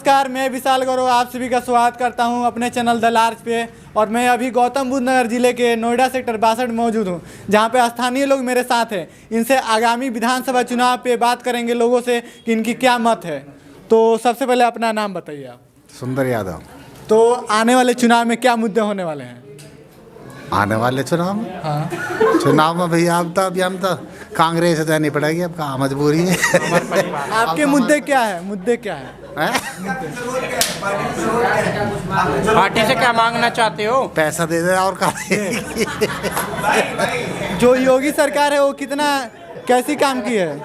नमस्कार, मैं विशाल गौरव आप सभी का स्वागत करता हूं अपने चैनल द लार्ज पे। और मैं अभी गौतम बुद्ध नगर जिले के नोएडा सेक्टर 62 में मौजूद हूं, जहां पे स्थानीय लोग मेरे साथ हैं। इनसे आगामी विधानसभा चुनाव पे बात करेंगे लोगों से कि इनकी क्या मत है। तो सबसे पहले अपना नाम बताइए आप। सुंदर यादव। तो आने वाले चुनाव में क्या मुद्दे होने वाले हैं? आने वाले चुनाव में? हाँ, चुनाव में भैया अभी हम तो कांग्रेस देनी पड़ेगी, अब कहाँ मजबूरी है। आपके मुद्दे क्या है? मुद्दे क्या है? पार्टी से क्या मांगना चाहते हो? पैसा दे दे और का जो योगी सरकार है वो कितना कैसी काम की है?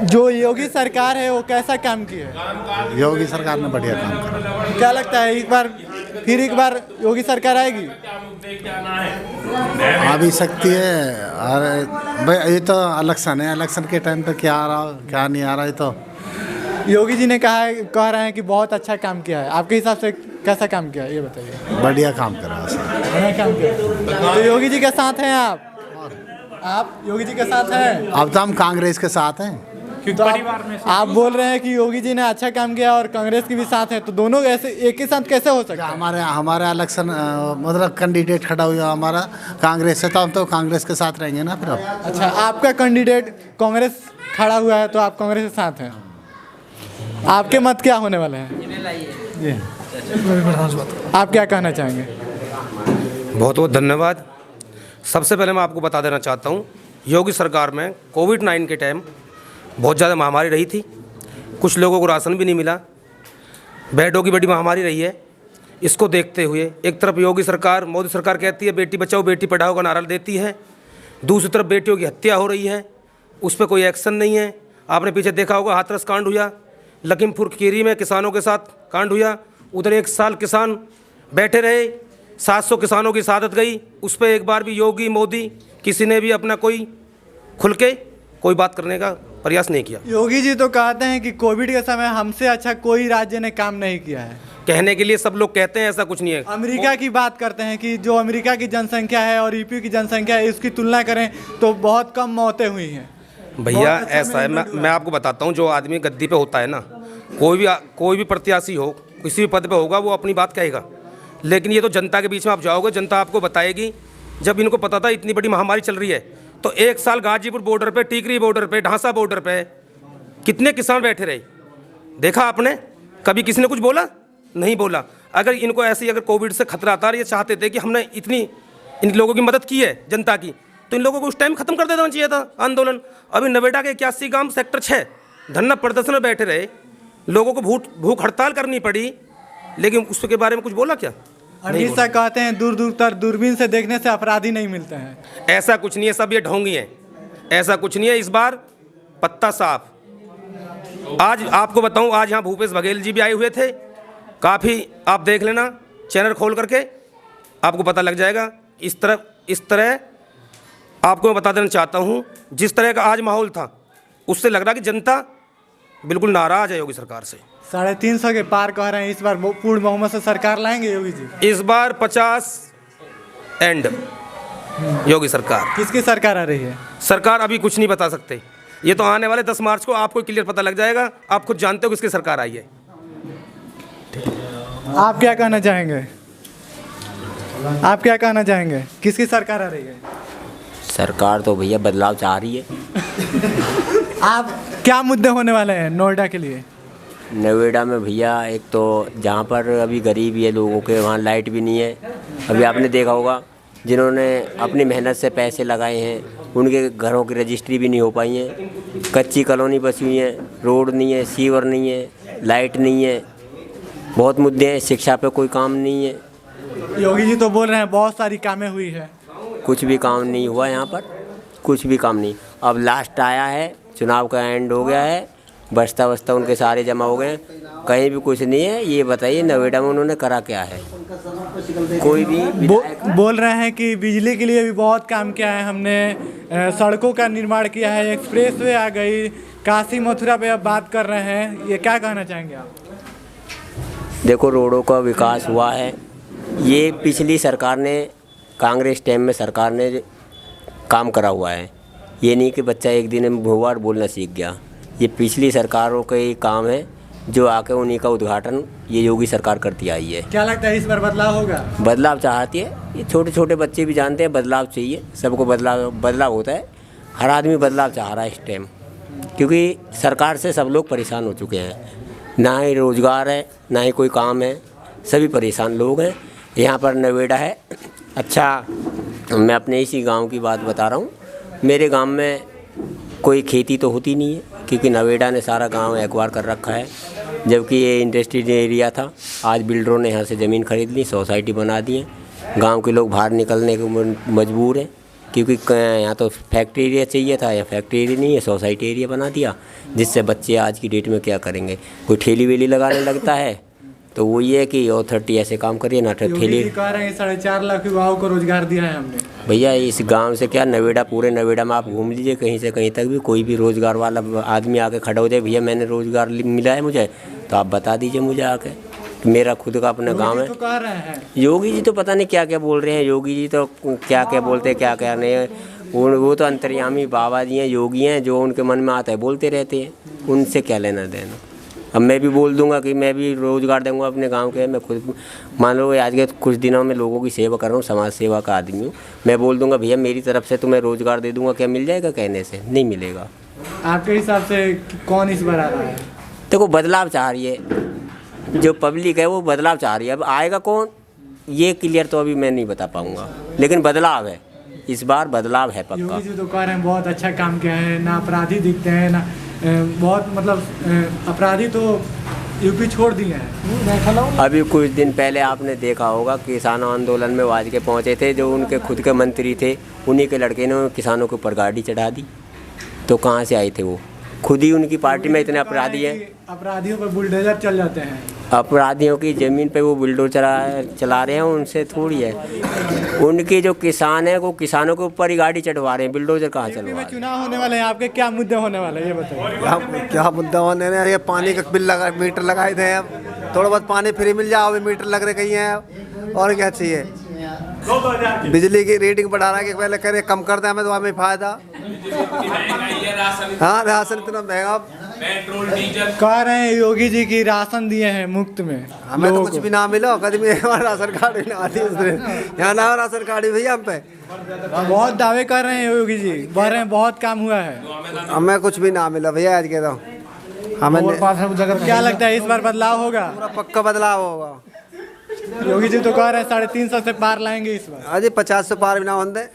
जो योगी सरकार है वो कैसा काम की है? योगी सरकार ने बढ़िया काम करा। क्या लगता है एक बार योगी सरकार आएगी? आ भी सकती है। और भाई ये तो इलेक्शन है, इलेक्शन के टाइम पे क्या आ रहा क्या नहीं आ रहा है। तो योगी जी ने कह रहे हैं कि बहुत अच्छा काम किया है। आपके हिसाब से कैसा काम किया है ये बताइए। बढ़िया काम करा। बढ़िया काम किया। तो योगी जी के साथ हैं आप योगी जी के साथ हैं? अब तो हम कांग्रेस के साथ हैं। तो आप बोल रहे हैं कि योगी जी ने अच्छा काम किया और कांग्रेस के भी साथ है, तो दोनों ऐसे एक ही साथ कैसे हो सकता है? हमारा इलेक्शन मतलब कैंडिडेट खड़ा हुआ हमारा कांग्रेस से, तो हम तो कांग्रेस के साथ रहेंगे ना फिर। अच्छा, आपका कैंडिडेट कांग्रेस खड़ा हुआ है तो आप कांग्रेस के साथ हैं। आपके मत क्या होने वाले हैं? आप क्या कहना चाहेंगे? बहुत बहुत धन्यवाद। सबसे पहले मैं आपको बता देना चाहता हूँ, योगी सरकार में कोविड-19 के टाइम बहुत ज़्यादा महामारी रही थी। कुछ लोगों को राशन भी नहीं मिला, बेडों की बड़ी महामारी रही है। इसको देखते हुए एक तरफ योगी सरकार, मोदी सरकार कहती है बेटी बचाओ बेटी पढ़ाओ का नारा देती है, दूसरी तरफ बेटियों की हत्या हो रही है, उस पर कोई एक्शन नहीं है। आपने पीछे देखा होगा हाथरस कांड हुआ, लखीमपुर खीरी में किसानों के साथ कांड हुआ, उधर 1 साल किसान बैठे रहे, 700 किसानों की शहादत गई। उस पर एक बार भी योगी मोदी किसी ने भी अपना कोई खुल के कोई बात करने का प्रयास नहीं किया। योगी जी तो कहते हैं कि कोविड के समय हमसे अच्छा कोई राज्य ने काम नहीं किया है। कहने के लिए सब लोग कहते हैं, ऐसा कुछ नहीं है। अमेरिका की बात करते हैं कि जो अमेरिका की जनसंख्या है और यूपी की जनसंख्या है, इसकी तुलना करें तो बहुत कम मौतें हुई हैं। भैया ऐसा है, मैं आपको बताता हूँ, जो आदमी गद्दी पे होता है ना, कोई भी प्रत्याशी हो, किसी भी पद पे होगा, वो अपनी बात कहेगा। लेकिन ये तो जनता के बीच में आप जाओगे, जनता आपको बताएगी। जब इनको पता था इतनी बड़ी महामारी चल रही है, तो 1 साल गाजीपुर बॉर्डर पे, टीकरी बॉर्डर पे, ढांसा बॉर्डर पे कितने किसान बैठे रहे, देखा आपने? कभी किसी ने कुछ बोला? नहीं बोला। अगर इनको ऐसी अगर कोविड से खतरा आता है, ये चाहते थे कि हमने इतनी इन लोगों की मदद की है जनता की, तो इन लोगों को उस टाइम खत्म कर देना चाहिए था आंदोलन। अभी नोएडा के 81 गांव सेक्टर 6 धरना प्रदर्शन में बैठे रहे, लोगों को भूख हड़ताल करनी पड़ी, लेकिन उसके बारे में कुछ बोला क्या? अमित शाह कहते हैं दूर दूर तक दूरबीन से देखने से अपराधी नहीं मिलते हैं। ऐसा कुछ नहीं है, सब ये ढोंगी है, ऐसा कुछ नहीं है। इस बार पत्ता साफ। आज आपको बताऊं, आज यहाँ भूपेश बघेल जी भी आए हुए थे, काफ़ी आप देख लेना चैनल खोल करके, आपको पता लग जाएगा। इस तरह आपको मैं बता देना चाहता हूँ, जिस तरह का आज माहौल था, उससे लग रहा कि जनता बिल्कुल नाराज है योगी सरकार से। 350 के पार कह रहे हैं, इस बार पूर्ण बहुमत से सरकार लाएंगे योगी जी? इस बार 50 एंड योगी सरकार। किसकी सरकार आ रही है? सरकार अभी कुछ नहीं बता सकते, ये तो आने वाले 10 मार्च को आपको क्लियर पता लग जाएगा। आप खुद जानते हो किसकी सरकार आई है। आप क्या कहना चाहेंगे? आप क्या कहना चाहेंगे, किसकी सरकार आ रही है? सरकार तो भैया बदलाव चाह रही है। आप क्या मुद्दे होने वाले हैं नोएडा के लिए? नोएडा में भैया एक तो जहाँ पर अभी गरीब है लोगों के, वहाँ लाइट भी नहीं है। अभी आपने देखा होगा, जिन्होंने अपनी मेहनत से पैसे लगाए हैं, उनके घरों की रजिस्ट्री भी नहीं हो पाई है। कच्ची कॉलोनी बसी हुई है, रोड नहीं है, सीवर नहीं है, लाइट नहीं है, बहुत मुद्दे हैं। शिक्षा पे कोई काम नहीं है। योगी जी तो बोल रहे हैं बहुत सारी कामें हुई है। कुछ भी काम नहीं हुआ यहाँ पर, कुछ भी काम नहीं। अब लास्ट आया है, चुनाव का एंड हो गया है, बस्ता उनके सारे जमा हो गए, कहीं भी कुछ नहीं है। ये बताइए नोएडा में उन्होंने करा क्या है? कोई भी बोल रहे हैं कि बिजली के लिए भी बहुत काम किया है हमने, सड़कों का निर्माण किया है, एक्सप्रेसवे आ गई, काशी मथुरा पे अब बात कर रहे हैं। ये क्या कहना चाहेंगे आप? देखो, रोडों का विकास हुआ है। ये पिछली सरकार ने, कांग्रेस टाइम में सरकार ने काम करा हुआ है। ये नहीं कि बच्चा एक दिन में भूवाड़ बोलना सीख गया। ये पिछली सरकारों का ही काम है जो आके उन्हीं का उद्घाटन ये योगी सरकार करती आई है। क्या लगता है इस बार बदलाव होगा? बदलाव चाहती है, ये छोटे छोटे बच्चे भी जानते हैं बदलाव चाहिए, सबको बदलाव होता है। हर आदमी बदलाव चाह रहा है इस टाइम, क्योंकि सरकार से सब लोग परेशान हो चुके हैं। ना ही रोज़गार है, ना ही कोई काम है, सभी परेशान लोग हैं। यहाँ पर नवेड़ा है। अच्छा, मैं अपने इसी गांव की बात बता रहा हूँ। मेरे गांव में कोई खेती तो होती नहीं है, क्योंकि नवेड़ा ने सारा गांव एक्वायर कर रखा है, जबकि ये इंडस्ट्रियल एरिया था। आज बिल्डरों ने यहाँ से ज़मीन खरीद ली, सोसाइटी बना दी है। गांव के लोग बाहर निकलने को मजबूर हैं, क्योंकि यहाँ तो फैक्ट्री एरिया चाहिए था, यहाँ फैक्ट्री एरिया नहीं है, सोसाइटी एरिया बना दिया, जिससे बच्चे आज की डेट में क्या करेंगे, कोई ठेली वेली लगाने लगता है। तो वो ये है कि अथॉरिटी ऐसे काम करिए ना, ठेली। कह रहे हैं 4.5 लाख युवाओं को रोजगार दिया है हमने। भैया इस गांव से क्या, नवेड़ा, पूरे नवेड़ा में आप घूम लीजिए, कहीं से कहीं तक भी कोई भी रोज़गार वाला आदमी आके खड़ा हो जाए, भैया मैंने रोज़गार मिला है मुझे, तो आप बता दीजिए मुझे आके। मेरा खुद का अपना गांव है। तो कह रहे हैं योगी जी तो पता नहीं क्या क्या बोल रहे हैं। योगी जी तो क्या क्या बोलते हैं, क्या क्या नहीं। वो तो अंतर्यामी बाबा जी हैं, योगी हैं, जो उनके मन में आता है बोलते रहते हैं, उनसे क्या लेना देना। अब मैं भी बोल दूंगा कि मैं भी रोज़गार दूंगा अपने गांव के। मैं खुद मान लो आज के कुछ दिनों में लोगों की सेवा कर रहा हूँ, समाज सेवा का आदमी हूँ। मैं बोल दूंगा भैया मेरी तरफ से तुम्हें रोज़गार दे दूंगा, क्या मिल जाएगा? कहने से नहीं मिलेगा। आपके हिसाब से कौन इस बार आ रहा है? देखो बदलाव चाह रही है, जो पब्लिक है वो बदलाव चाह रही है। अब आएगा कौन ये क्लियर तो अभी मैं नहीं बता पाऊँगा, लेकिन बदलाव है, इस बार बदलाव है पक्का। योगी जी तो कह रहे हैं बहुत अच्छा काम किया है, ना अपराधी दिखते हैं, ना बहुत मतलब अपराधी तो यूपी छोड़ दिए हैं। अभी कुछ दिन पहले आपने देखा होगा किसानों आंदोलन में आज के पहुँचे थे, जो उनके खुद के मंत्री थे, उन्हीं के लड़के ने किसानों के ऊपर गाड़ी चढ़ा दी। तो कहाँ से आए थे वो? खुद ही उनकी पार्टी में इतने अपराधी हैं। अपराधियों पर बुलडोजर चल जाते हैं। अपराधियों की ज़मीन पे वो बुलडोजर चला रहे हैं, उनसे थोड़ी है। उनके जो किसान हैं वो किसानों के ऊपर ही गाड़ी चढ़वा रहे हैं, बुलडोजर कहाँ चलवा रहे हैं। चुनाव होने वाले हैं, आपके क्या मुद्दे होने वाले हैं ये बताइए। क्या मुद्दा होने हैं? ये पानी का बिल लगा, मीटर लगाए थे, अब थोड़ा बहुत पानी फ्री मिल जाओ, अभी मीटर लग रहे कहीं हैं, और क्या चाहिए? बिजली की रेटिंग बढ़ा रहा है कि पहले करे कम कर दें, हमें तो हमें फायदा। हाँ, राशन इतना महंगा, पेट्रोल डीजल। कह रहे हैं योगी जी की राशन दिए हैं मुफ्त में, हमें तो कुछ भी ना मिलो, कभी भी हमारा राशन कार्ड भी ना आती है। यहाँ ना राशन कार्ड भैया हम पे बहुत दावे कर रहे हैं योगी जी, बोल रहे हैं बहुत काम हुआ है, हमें कुछ भी ना मिला भैया आज के तो। हमें क्या लगता है इस बार बदलाव होगा? पूरा पक्का बदलाव होगा। योगी जी तो कह रहे हैं 350 से पार लाएंगे इस बार। अरे 50 से पार भी ना होते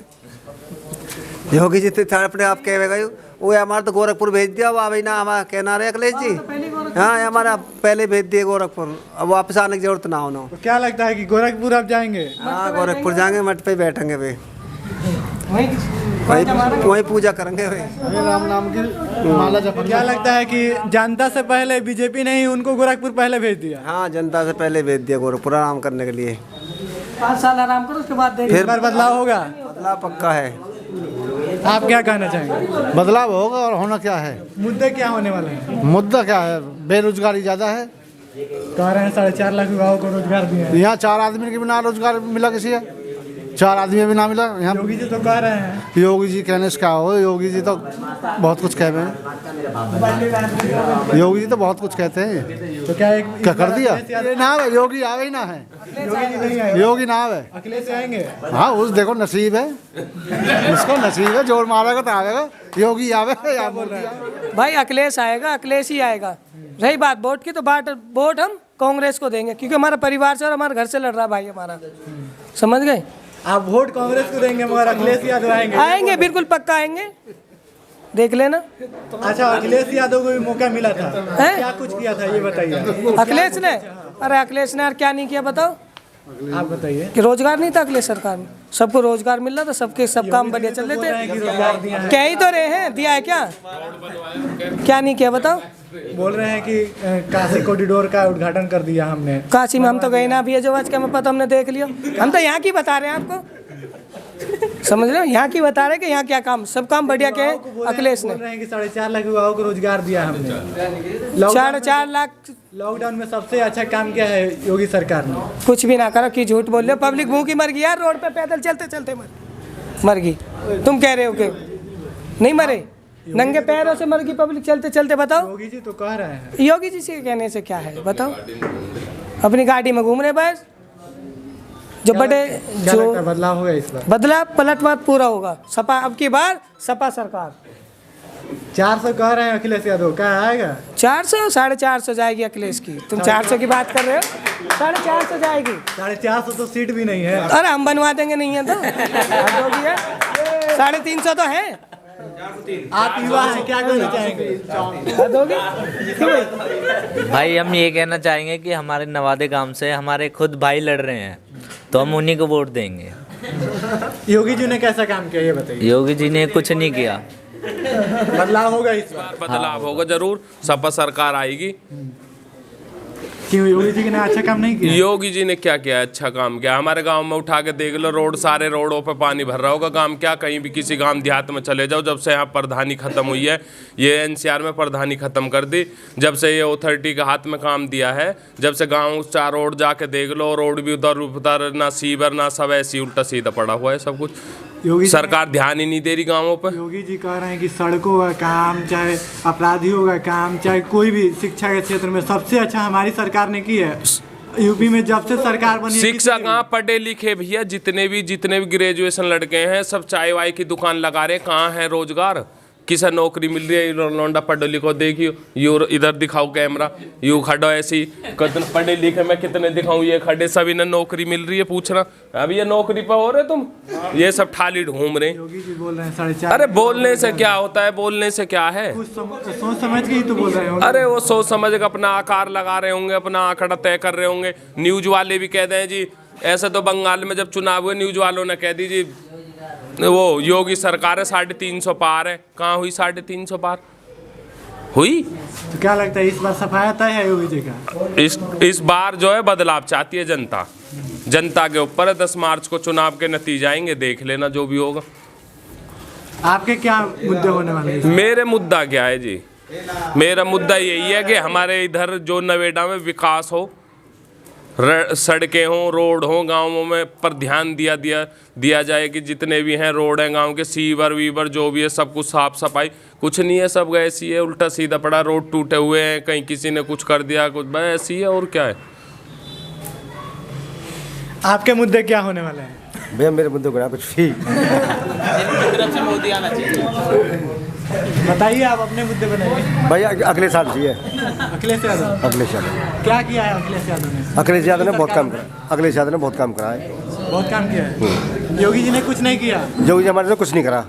योगी जी, तो अपने आप कहे गए वो हमारा तो गोरखपुर भेज दिया, अब भाई ना हमारा कहना रहे अखिलेश जी। हाँ, हमारा पहले भेज दिए गोरखपुर, अब वापस आने की जरूरत ना होना। तो क्या लगता है कि गोरखपुर अब जाएंगे? हाँ, गोरखपुर जाएंगे, मठ पे बैठेंगे भाई, वहीं पूजा करेंगे भाई, राम नाम की माला जप। क्या लगता है कि जनता से पहले बीजेपी ने ही उनको गोरखपुर पहले भेज दिया? हाँ, जनता से पहले भेज दिया गोरखपुर आराम करने के लिए। 5 साल आराम करो, उसके बाद फिर बार बदलाव होगा? बदलाव पक्का है। आप क्या कहना चाहेंगे? बदलाव होगा, और होना क्या है? मुद्दे क्या होने वाले हैं? मुद्दा क्या है? बेरोजगारी ज़्यादा है। कह रहे हैं 4.5 लाख युवाओं को रोजगार दिया है। यहाँ 4 आदमी के बिना रोजगार मिला किसी है? 4 आदमी भी ना मिला यहाँ। योगी जी तो कह रहे हैं। योगी जी कहने से क्या हो, योगी जी तो बहुत कुछ कह रहे हैं। योगी जी तो बहुत कुछ कहते हैं, तो क्या एक क्या कर दिया? ये ना है, योगी आवे ही ना है, योगी जी नहीं आए, योगी ना आवे। अखिलेश आएंगे। हाँ, उस देखो नसीब है, उसको नसीब है, जोर मारेगा तो आवेगा। योगी आवे या बोल रहे हैं भाई अखिलेश आएगा, अखिलेश ही आएगा। रही बात वोट की, तो वोट हम कांग्रेस को देंगे, क्योंकि हमारा परिवार से और हमारे घर से लड़ रहा भाई हमारा, समझ गए? आप वोट कांग्रेस को देंगे मगर अखिलेश यादव आएंगे? आएंगे, बिल्कुल पक्का आएंगे, देख लेना। अच्छा, अखिलेश यादव को भी मौका मिला था, हैं? क्या कुछ किया था ये बताइए। अखिलेश ने, अरे अखिलेश ने यार क्या नहीं किया बताओ? आप बताइए। कि रोजगार नहीं था अखिलेश सरकार में, सबको रोजगार मिल रहा था, सबके सब काम बढ़िया चल रहे थे। क्या ही तो रहे हैं, दिया है क्या? क्या नहीं किया बताओ? बोल रहे हैं कि काशी कॉरिडोर का उद्घाटन कर दिया हमने। काशी में हम तो गए ना भी है, जो आज क्या हमें पता, हमने देख लिया। हम तो यहाँ की बता रहे हैं आपको, समझ रहे हो? यहाँ की बता रहे हैं कि यहाँ क्या काम, सब काम बढ़िया के अखिलेश ने। बोल रहे हैं कि 4.5 लाख युवाओं को रोजगार दिया हमने। 4.5 लाख लॉकडाउन में सबसे अच्छा काम किया है योगी सरकार ने। कुछ भी ना करो, कि झूठ बोल रहे हो। पब्लिक भूखी मर गई यार, रोड पे पैदल चलते चलते मर गई। तुम कह रहे हो कि नहीं मरे? नंगे पैरों से मर गई पब्लिक चलते चलते, बताओ। योगी जी तो कह रहे हैं। योगी जी से कहने से क्या है, बताओ। अपनी गाड़ी में घूम रहे बस। जो बड़े क्या जो लगता है बदलाव होगा इस बार? बदलाव पलटवार पूरा होगा। सपा अब की बार सपा सरकार। 400 कह रहे हैं अखिलेश यादव, क्या आएगा? 400 450 जाएगी अखिलेश की। तुम 400 की बात कर रहे हो, 450 जाएगी। 450 तो सीट भी नहीं है। अरे हम बनवा देंगे, नहीं है तो 350 तो है। आप युवा हैं, क्या कहना चाहेंगे? भाई हम ये कहना चाहेंगे कि हमारे नवादे गांव से हमारे खुद भाई लड़ रहे हैं, तो हम उन्हीं को वोट देंगे। योगी जी ने कैसा काम किया ये बताइए। योगी जी ने कुछ नहीं किया। बदलाव होगा इस बार? बदलाव होगा जरूर, सपा सरकार आएगी। क्यों योगी जी ने अच्छा काम नहीं किया? योगी जी ने क्या किया? अच्छा काम किया। हमारे गांव में उठा के देख लो, रोड सारे रोडों पे पानी भर रहा होगा। काम क्या, कहीं भी किसी गांव देहात में चले जाओ, जब से यहाँ प्रधानी खत्म हुई है, ये एनसीआर में प्रधानी खत्म कर दी, जब से ये अथॉरिटी के हाथ में काम दिया है, जब से गाँव 4 रोड जाके देख लो, रोड भी उधर ना सीवर ना सब ऐसी उल्टा सीधा पड़ा हुआ है सब कुछ। योगी सरकार ध्यान ही नहीं दे रही गाँवों पर। योगी जी कह रहे हैं कि सड़कों का काम, चाहे अपराधियों का काम, चाहे कोई भी शिक्षा के क्षेत्र में सबसे अच्छा हमारी सरकार ने की है। यूपी में जब से सरकार बनी है, शिक्षा कहाँ, पढ़े लिखे भैया जितने भी ग्रेजुएशन लड़के हैं सब चाय वाय की दुकान लगा रहे हैं। कहाँ है रोजगार? किसे नौकरी मिल रही है? लौंडा पढ़ो लिखो देखियो, यू इधर दिखाओ कैमरा, यू खड़ो ऐसी, कितने पढ़े लिखे मैं कितने दिखाऊं, ये खड़े सभी ने नौकरी मिल रही है, पूछना अभी ये नौकरी पर हो रहे तुम, ये सब ठाली घूम रहे। योगी जी बोल रहे हैं 4.5। अरे बोलने से क्या होता है, बोलने से क्या है? कुछ सोच समझ के ही तो बोल रहे हो। अरे वो सोच समझ के अपना आकार लगा रहे होंगे, अपना आंकड़ा तय कर रहे होंगे। न्यूज वाले भी कह दें जी, ऐसे तो बंगाल में जब चुनाव हुए न्यूज वालों ने कह दी जी वो योगी सरकार है 350 पार है। कहाँ हुई 350 पार? हुई? तो क्या लगता है इस बार सफाया तय है योगी जी का? इस बार जो है बदलाव चाहती है जनता। जनता के ऊपर है, 10 मार्च को चुनाव के नतीजे आएंगे, देख लेना जो भी होगा। आपके क्या मुद्दे होने वाले हैं? मेरे मुद्दा क्या है जी? मेरा मुद्दा यही है कि हमारे इधर जो नवेड़ा में विकास हो, सड़कें हों, रोड हों गाँवों में, पर ध्यान दिया जाए कि जितने भी हैं रोड हैं गांव के, सीवर वीवर जो भी है सब कुछ साफ सफाई कुछ नहीं है, सब ऐसी है, उल्टा सीधा पड़ा, रोड टूटे हुए हैं, कहीं किसी ने कुछ कर दिया, कुछ बस ऐसी है और क्या है। आपके मुद्दे क्या होने वाले हैं? भैया मेरे मुद्दे को कुछ भी बताइए, आप अपने मुद्दे बनाइए। भैया अगले साल चाहिए। अखिलेश यादव? अखिलेश यादव क्या किया है अखिलेश यादव ने? अखिलेश यादव ने बहुत काम करा। अखिलेश यादव ने बहुत काम करा है। बहुत काम किया है। योगी जी ने कुछ नहीं किया? योगी जी हमारे से कुछ नहीं करा।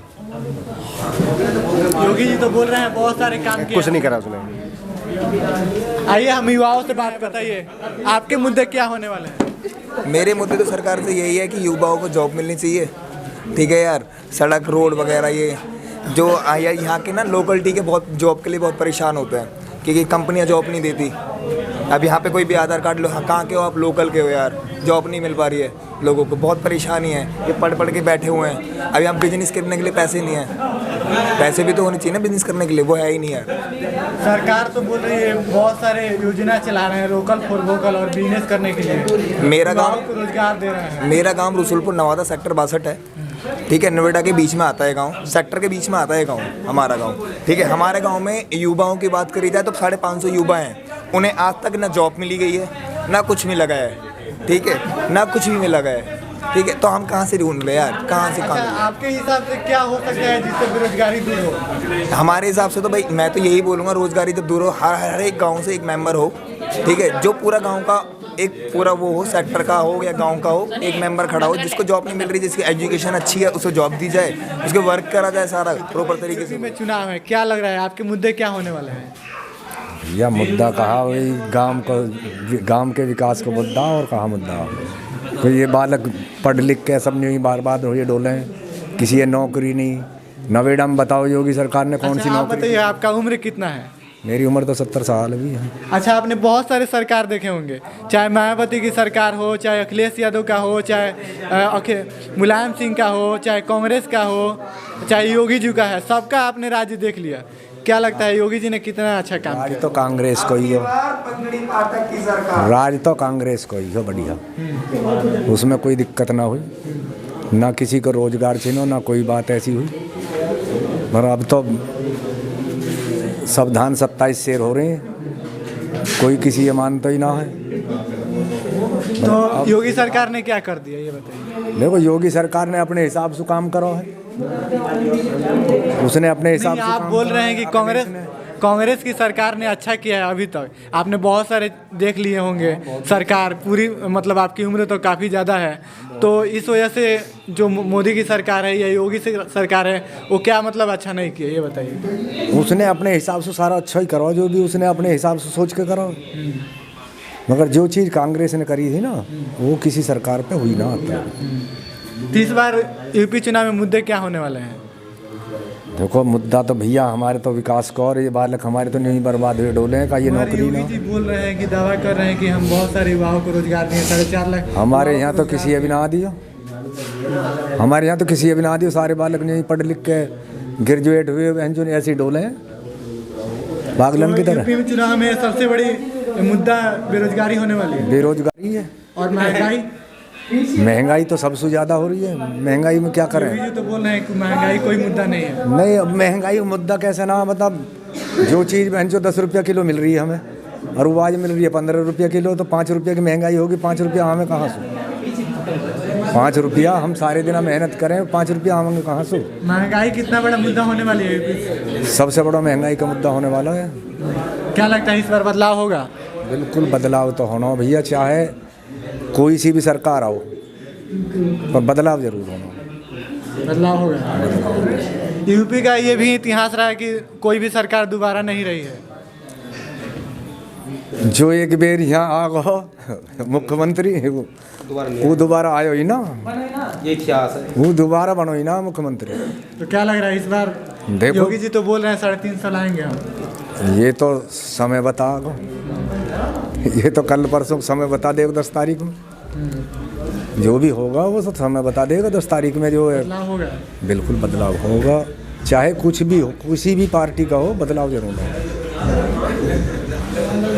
योगी जी तो बोल रहे हैं बहुत सारे काम किए, कुछ नहीं करा उसने। आइए हम युवाओं से बात बताइए, आपके मुद्दे क्या होने वाले हैं? मेरे मुद्दे तो सरकार से यही है कि युवाओं को जॉब मिलनी चाहिए, ठीक है यार। सड़क रोड वगैरह ये जो यहाँ के ना लोकलिटी के बहुत जॉब के लिए बहुत परेशान होते हैं, क्योंकि कंपनियां जॉब नहीं देती। अब यहाँ पे कोई भी आधार कार्ड लो, कहाँ के हो आप, लोकल के हो यार, जॉब नहीं मिल पा रही है लोगों को, बहुत परेशानी है। ये पढ़ के बैठे हुए हैं। अभी हम बिजनेस करने के लिए पैसे नहीं है, पैसे भी तो होने चाहिए ना बिजनेस करने के लिए, वो है ही नहीं है। सरकार तो बोल रही है बहुत सारे योजना चला रहे हैं लोकल फॉर वोकल और बिजनेस करने के लिए, मेरा गाँव को रोजगार दे रहे हैं। मेरा गाँव रसूलपुर नवादा सेक्टर 62 है, ठीक है। नोएडा के बीच में आता है गांव, सेक्टर के बीच में आता है गांव हमारा गांव, ठीक है। हमारे गांव में युवाओं की बात करी जाए तो 550 युवा हैं, उन्हें आज तक ना जॉब मिली गई है, ना कुछ मिला गया है, ठीक है, ना कुछ भी मिला गया है, ठीक है। तो हम कहाँ से ढूंढ रहे यार, कहाँ से काम? आपके हिसाब से क्या हो सकता है जिससे बेरोजगारी दूर हो? हमारे हिसाब से तो भाई मैं तो यही बोलूँगा, रोजगारी जब दूर हो, हर एक गाँव से एक मेंबर हो, ठीक है, जो पूरा गाँव का एक पूरा वो हो, सेक्टर का हो या गांव का हो, एक मेंबर खड़ा हो, जिसको जॉब नहीं मिल रही, जिसकी एजुकेशन अच्छी है उसे जॉब दी जाए, उसके वर्क करा जाए सारा प्रॉपर तरीके से। में चुनाव है, क्या लग रहा है आपके मुद्दे क्या होने वाले हैं? यह मुद्दा कहा वही गांव के विकास का मुद्दा, और कहाँ मुद्दा तो ये बालक पढ़ लिख के सब नहीं बर्बाद हो, ये डोले किसी ये नौकरी नहीं। नवेड़ा में बताओ योगी सरकार ने कौन सी नौकरी? बताइए आपका उम्र कितना है? मेरी उम्र तो 70 साल भी है। अच्छा, आपने बहुत सारे सरकार देखे होंगे, चाहे मायावती की सरकार हो, चाहे अखिलेश यादव का हो, चाहे मुलायम सिंह का हो, चाहे कांग्रेस का हो, चाहे योगी जी का है, सबका आपने राज्य देख लिया। क्या लगता है योगी जी ने कितना अच्छा काम किया? राज तो कांग्रेस को ही हो, राज तो कांग्रेस को ही हो बढ़िया, उसमें कोई दिक्कत ना हुई, ना किसी को रोजगार छीनो, ना कोई बात ऐसी हुई। पर अब तो सब धान 27 शेर हो रहे हैं, कोई किसी ये मानता ही ना है। तो योगी सरकार ने क्या कर दिया ये बताइए। देखो योगी सरकार ने अपने हिसाब से काम करो है, उसने अपने हिसाब से आप बोल रहे हैं कि कांग्रेस की सरकार ने अच्छा किया है अभी तक। आपने बहुत सारे देख लिए होंगे सरकार पूरी, मतलब आपकी उम्र तो काफ़ी ज़्यादा है, तो इस वजह से जो मोदी की सरकार है या योगी सरकार है वो क्या मतलब अच्छा नहीं किया ये बताइए। उसने अपने हिसाब से सारा अच्छा ही करो, जो भी उसने अपने हिसाब से सोच के करो। मगर जो चीज़ कांग्रेस ने करी थी ना वो किसी सरकार पे हुई ना। तो इस बार यूपी चुनाव में मुद्दे क्या होने वाले हैं? देखो मुद्दा तो भैया हमारे तो विकास का, और ये बालक हमारे तो नहीं बर्बाद हुए डोले का ये नौकरी ना। योगी जी बोल रहे हैं कि दावा कर रहे हैं कि हम बहुत सारे युवाओं को रोजगार दिए, 4.5 लाख। हमारे यहाँ तो किसी अभी ना दिया, हमारे यहाँ तो किसी अभी ना दिया। सारे बालक नहीं पढ़ लिख के ग्रेजुएट हुए जो ऐसे डोले हैं पागलन की तरह। यूपी चुनाव में सबसे बड़ी मुद्दा बेरोजगारी होने वाली है। बेरोजगारी है और महंगाई। महंगाई तो सबसे ज़्यादा हो रही है, महंगाई में क्या करें। योगी जी तो बोल रहे हैं कि महंगाई कोई मुद्दा नहीं है। नहीं, अब महंगाई मुद्दा कैसे ना, मतलब जो चीज़ जो 10 रुपया किलो मिल रही है हमें और वो आज मिल रही है 15 रुपया किलो, तो 5 रुपये की महंगाई होगी। 5 रुपया हमें कहाँ से? 5 रुपया हम सारे दिन मेहनत करें, 5 रुपया हमें कहाँ से? महंगाई कितना बड़ा मुद्दा होने वाली है? सबसे बड़ा महंगाई का मुद्दा होने वाला है। क्या लगता है इस बार बदलाव होगा? बिल्कुल बदलाव तो होना भैया, चाहे कोई सी भी सरकार आओ पर बदलाव जरूर होना। बदलाव होगा। यूपी का ये भी इतिहास रहा है कि कोई भी सरकार दोबारा नहीं रही है। जो एक बेर यहाँ आ गो मुख्यमंत्री वो दोबारा आयो ही ना, ये इतिहास है। वो दोबारा बनो ही ना मुख्यमंत्री। तो क्या लग रहा है इस बार? देखो योगी जी तो बोल रहे हैं 3.5 साल आएंगे हम। ये तो समय बता गो, ये तो कल परसों समय बता देगा 10 तारीख में। जो भी होगा वो सब समय बता देगा 10 तारीख में। जो है बदलाव होगा, बिल्कुल बदलाव होगा, चाहे कुछ भी हो, किसी भी पार्टी का हो, बदलाव जरूर होगा।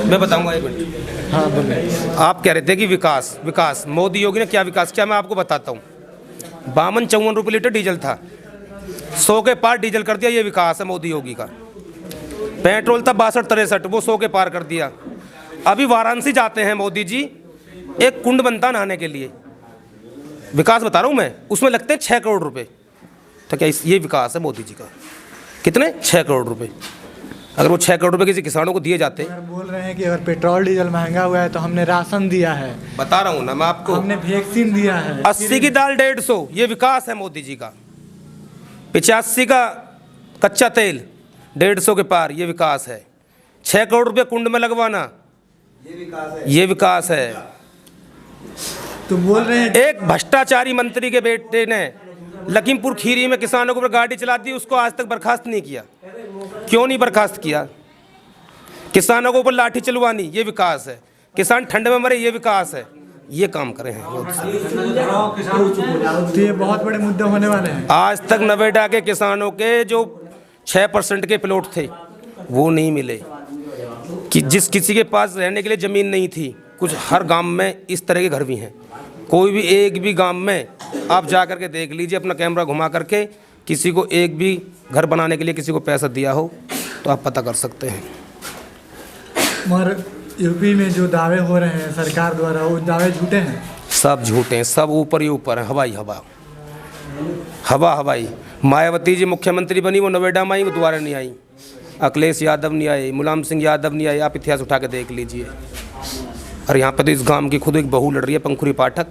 मैं बताऊंगा एक मिनट। हाँ बोलिए। आप कह रहे थे कि विकास विकास, मोदी योगी ने क्या विकास किया, मैं आपको बताता हूँ। 52-54 रुपये लीटर डीजल था, 100 के पार डीजल कर दिया, ये विकास है मोदी योगी का। पेट्रोल था 62-63, वो 100 के पार कर दिया। अभी वाराणसी जाते हैं मोदी जी, एक कुंड बनता नहाने के लिए, विकास बता रहा हूँ मैं, उसमें लगते हैं 6 करोड़ रुपए। तो क्या ये विकास है मोदी जी का? कितने? 6 करोड़ रुपए। अगर वो 6 करोड़ रुपए किसी किसानों को दिए जाते। अगर बोल रहे हैं कि अगर पेट्रोल डीजल महंगा हुआ है तो हमने राशन दिया है, बता रहा हूँ ना मैं आपको, हमने वैक्सीन दिया है। 80 की दाल 150, ये विकास है मोदी जी का। 85 का कच्चा तेल 150 के पार, ये विकास है। 6 करोड़ रुपए कुंड में लगवाना, ये विकास है। तो बोल रहे हैं एक भ्रष्टाचारी मंत्री के बेटे ने लखीमपुर खीरी में किसानों के ऊपर गाड़ी चला दी, उसको आज तक बर्खास्त नहीं किया। क्यों नहीं बर्खास्त किया? किसानों के ऊपर लाठी चलवानी, ये विकास है। किसान ठंड में मरे, ये विकास है। ये काम करे हैं। तो ये बहुत बड़े मुद्दे होने वाले हैं। आज तक नवेडा के किसानों के जो 6% के प्लॉट थे वो नहीं मिले, कि जिस किसी के पास रहने के लिए ज़मीन नहीं थी। कुछ हर गांव में इस तरह के घर भी हैं। कोई भी एक भी गांव में आप जा कर के देख लीजिए, अपना कैमरा घुमा करके, किसी को एक भी घर बनाने के लिए किसी को पैसा दिया हो तो आप पता कर सकते हैं। मगर यूपी में जो दावे हो रहे हैं सरकार द्वारा, वो दावे झूठे हैं। सब झूठे हैं, सब ऊपर ही ऊपर है। हवाई हवाई। मायावती जी मुख्यमंत्री बनी, वो नोएडा में आई, वो दोबारा नहीं आई। अखिलेश यादव नहीं आए, मुलायम सिंह यादव नहीं आए। आप इतिहास उठा के देख लीजिए। और यहाँ पर तो इस गांव की खुद एक बहू लड़ रही है, पंखुरी पाठक,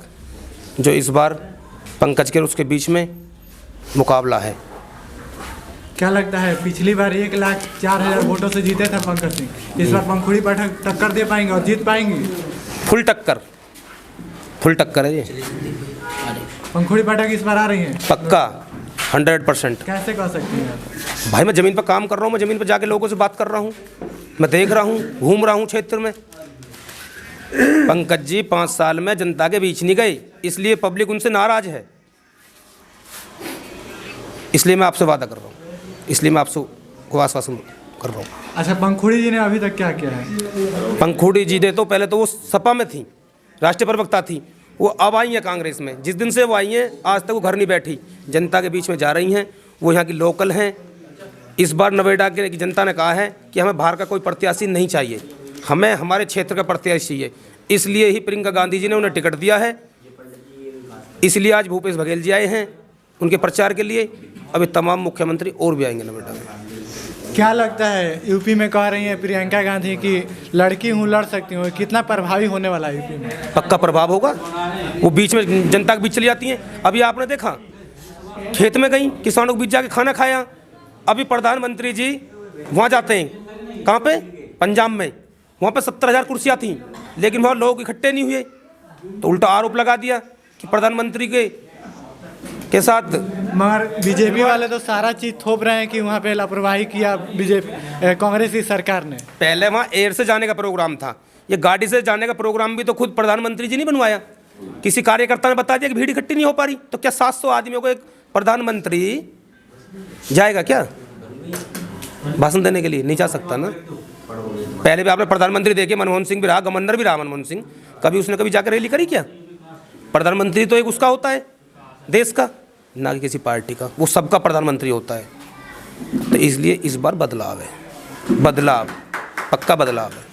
जो इस बार पंकज के उसके बीच में मुकाबला है। क्या लगता है पिछली बार 1,04,000 वोटों से जीते थे पंकज सिंह, इस बार पंखुड़ी पाठक टक्कर दे पाएंगे और जीत पाएंगे? फुल टक्कर है ये। पंखुड़ी पाठक इस बार आ रही हैं पक्का 100%। कैसे कह सकते हैं? भाई मैं ज़मीन पर काम कर रहा हूँ, मैं ज़मीन पर जाके लोगों से बात कर रहा हूँ, मैं देख रहा हूँ, घूम रहा हूँ क्षेत्र में। पंकज जी 5 साल में जनता के बीच नहीं गए, इसलिए पब्लिक उनसे नाराज है। इसलिए मैं आपसे वादा कर रहा हूँ, इसलिए मैं आपसे आश्वासन कर रहा हूँ। अच्छा, पंखुड़ी जी ने अभी तक क्या किया है? पंखुड़ी जी ने तो पहले तो वो सपा में थी, राष्ट्रीय प्रवक्ता थी, वो अब आई हैं कांग्रेस में। जिस दिन से वो आई हैं आज तक वो घर नहीं बैठी, जनता के बीच में जा रही हैं। वो यहाँ की लोकल हैं, इस बार नोएडा की जनता ने कहा है कि हमें बाहर का कोई प्रत्याशी नहीं चाहिए, हमें हमारे क्षेत्र का प्रत्याशी चाहिए। इसलिए ही प्रियंका गांधी जी ने उन्हें टिकट दिया है। इसलिए आज भूपेश बघेल जी आए हैं उनके प्रचार के लिए। अभी तमाम मुख्यमंत्री और भी आएंगे नोएडा में। क्या लगता है, यूपी में कह रही हैं प्रियंका गांधी की लड़की हूँ, लड़ सकती हूँ, कितना प्रभावी होने वाला है यूपी में? पक्का प्रभाव होगा। वो बीच में जनता के बीच चली जाती हैं। अभी आपने देखा खेत में गई, किसानों के बीच जाके खाना खाया। अभी प्रधानमंत्री जी वहाँ जाते हैं, कहाँ पे? पंजाब में। वहाँ पे 70,000 कुर्सियाँ थीं, लेकिन वहाँ लोग इकट्ठे नहीं हुए, तो उल्टा आरोप लगा दिया कि प्रधानमंत्री के साथ। मगर बीजेपी वाले तो सारा चीज़ थोप रहे हैं कि वहाँ पे लापरवाही किया बीजेपी कांग्रेस की सरकार ने। पहले वहाँ एयर से जाने का प्रोग्राम था, ये गाड़ी से जाने का प्रोग्राम भी तो खुद प्रधानमंत्री जी ने बनवाया। किसी कार्यकर्ता ने बता दिया कि भीड़ इकट्ठी नहीं हो पा रही, तो क्या 700 आदमियों को एक प्रधानमंत्री जाएगा क्या भाषण देने के लिए? नहीं जा सकता ना। पहले भी आपने प्रधानमंत्री देखे, मनमोहन सिंह भी रहा, गवर्नर भी रहा मनमोहन सिंह, कभी उसने कभी जाकर रैली करी क्या? प्रधानमंत्री तो एक उसका होता है देश का, ना कि किसी पार्टी का, वो सबका प्रधानमंत्री होता है। तो इसलिए इस बार बदलाव है, बदलाव, पक्का बदलाव है।